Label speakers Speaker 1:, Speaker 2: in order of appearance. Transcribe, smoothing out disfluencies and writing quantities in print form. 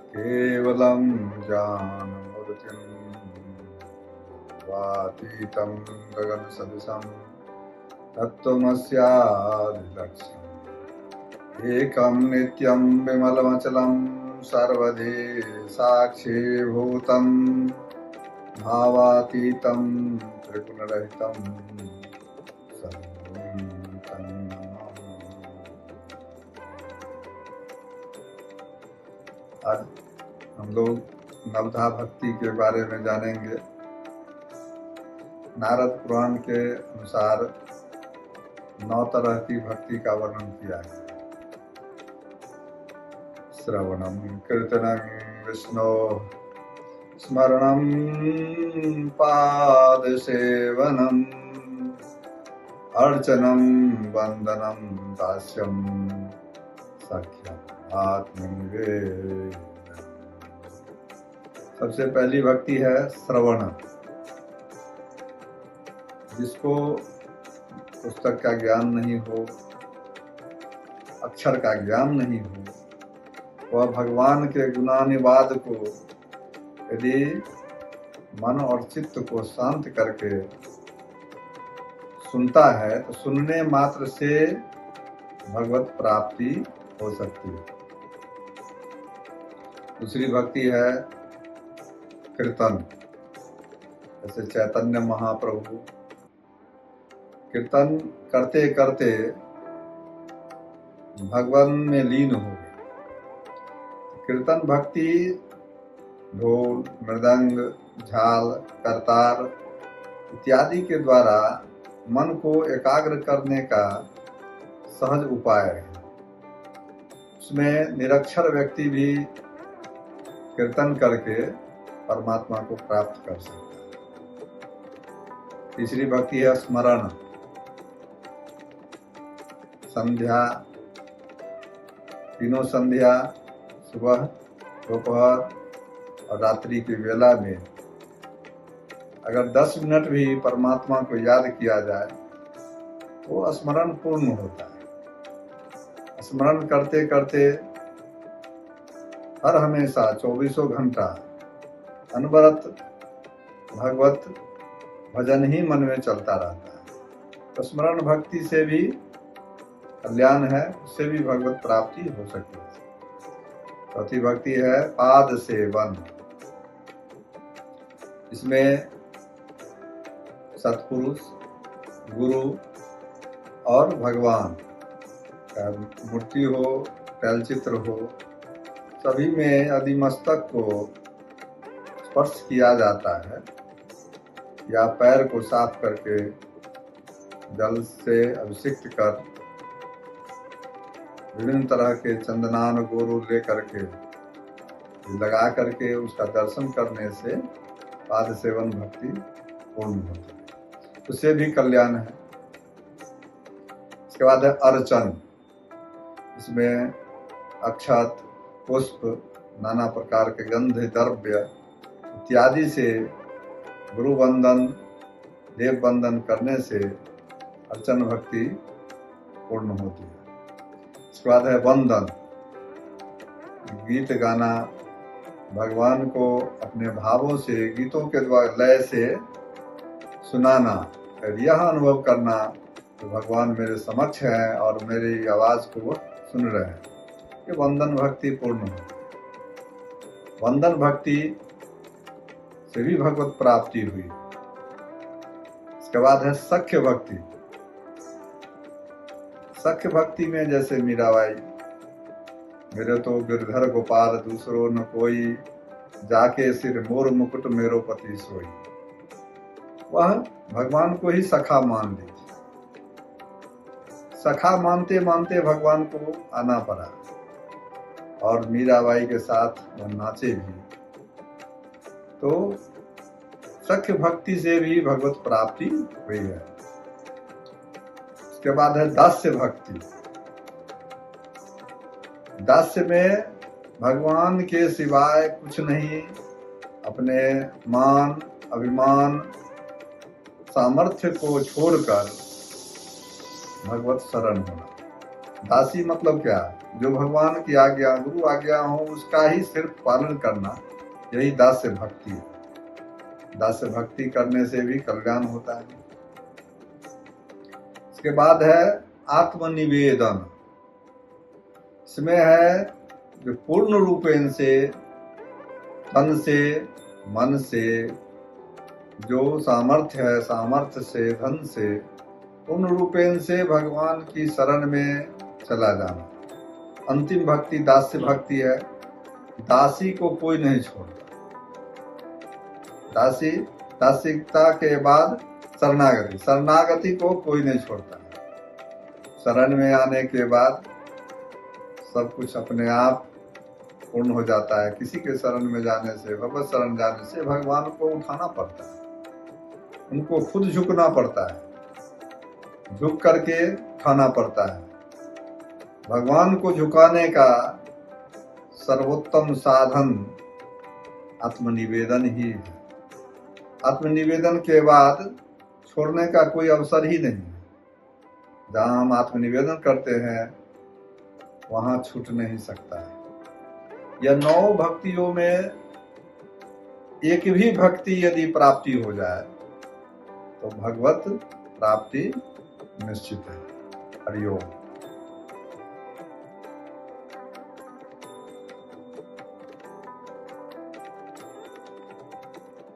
Speaker 1: केवलं ज्ञानमूर्तिं वातीतं गगनसदृशं तत्त्वमस्यादिलक्ष्यम् एकं नित्यं विमलमचलं सर्वधी साक्षीभूतं भावातीतं त्रिगुणरहितं सर्वं तन्नमामि। आज हम लोग नवधा भक्ति के बारे में जानेंगे। नारद पुराण के अनुसार 9 तरह की भक्ति का वर्णन किया है। श्रवणम कीर्तनम विष्णु स्मरणम पाद सेवनम अर्चनम वंदनम दास्यम सख्यम आत्मनिवेदनम। सबसे पहली भक्ति है श्रवण। जिसको पुस्तक का ज्ञान नहीं हो, अक्षर का ज्ञान नहीं हो, वह भगवान के गुणानुवाद को यदि मन और चित्त को शांत करके सुनता है तो सुनने मात्र से भगवत प्राप्ति हो सकती है। दूसरी भक्ति है कीर्तन। जैसे चैतन्य महाप्रभु कीर्तन करते करते भगवान में लीन हो गए। कीर्तन भक्ति ढोल, मृदंग, झाल, करतार इत्यादि के द्वारा मन को एकाग्र करने का सहज उपाय है। उसमें निरक्षर व्यक्ति भी कीर्तन करके परमात्मा को प्राप्त कर सकता है। तीसरी भक्ति है स्मरण। संध्या, तीनों संध्या, सुबह, दोपहर और रात्रि की वेला में अगर 10 मिनट भी परमात्मा को याद किया जाए तो स्मरण पूर्ण होता है। स्मरण करते करते हर हमेशा 24 घंटा अनवरत भगवत भजन ही मन में चलता रहता है। तो स्मरण भक्ति से भी कल्याण है, उससे भी भगवत प्राप्ति हो सकती है। चौथी भक्ति है पाद सेवन। इसमें सत्पुरुष, गुरु और भगवान का मूर्ति हो, तैलचित्र हो, सभी में यदि मस्तक को स्पर्श किया जाता है या पैर को साफ करके जल से अभिषिक्त कर विभिन्न तरह के चंदनान गोरू ले करके लगा करके उसका दर्शन करने से पाद सेवन भक्ति पूर्ण होती है, उससे भी कल्याण है। इसके बाद है अर्चन। इसमें अक्षत, पुष्प, नाना प्रकार के गंध द्रव्य इत्यादि से गुरु वंदन, देव वंदन करने से अर्चन भक्ति पूर्ण होती है। इसके बाद है वंदन। गीत गाना, भगवान को अपने भावों से, गीतों के द्वारा लय से सुनाना और यह अनुभव करना कि भगवान मेरे समक्ष है और मेरी आवाज को सुन रहे हैं, ये वंदन भक्ति पूर्ण हो। वंदन भक्ति से भी भगवत प्राप्ति हुई। इसके बाद है सख्य भक्ति। सख्य भक्ति में जैसे मीराबाई, मेरे तो गिरधर गोपाल दूसरो न कोई, जाके सिर मोर मुकुट मेरो पति सोई। वह भगवान को ही सखा मान ली। सखा मानते मानते भगवान को आना पड़ा और मीराबाई के साथ वह नाचे भी। तो सख्य भक्ति से भी भगवत प्राप्ति हुई है। उसके बाद है दास्य भक्ति। दास्य में भगवान के सिवाय कुछ नहीं, अपने मान, अभिमान, सामर्थ्य को छोड़कर भगवत शरण होना। दासी मतलब क्या? जो भगवान की आज्ञा, गुरु आज्ञा हो, उसका ही सिर्फ पालन करना, यही दास्य भक्ति है। दास्य भक्ति करने से भी कल्याण होता है। इसके बाद है आत्मनिवेदन। इसमें है जो पूर्ण रूपेण से, तन से, मन से, जो सामर्थ्य है, सामर्थ्य से, धन से, पूर्ण रूपेण से भगवान की शरण में चला जाना। अंतिम भक्ति दास्य भक्ति है। दासी को कोई नहीं छोड़ता। दासिकता के बाद शरणागति, शरणागति को कोई नहीं छोड़ता। शरण में आने के बाद सब कुछ अपने आप पूर्ण हो जाता है। किसी के शरण में जाने से, भगवत शरण जाने से भगवान को उठाना पड़ता है, उनको खुद झुकना पड़ता है, झुक करके उठाना पड़ता है। भगवान को झुकाने का सर्वोत्तम साधन आत्मनिवेदन ही है। आत्मनिवेदन के बाद छोड़ने का कोई अवसर ही नहीं है। जहाँ हम आत्मनिवेदन करते हैं वहाँ छूट नहीं सकता है। यह 9 भक्तियों में एक भी भक्ति यदि प्राप्ति हो जाए तो भगवत प्राप्ति निश्चित है। हरि ओम।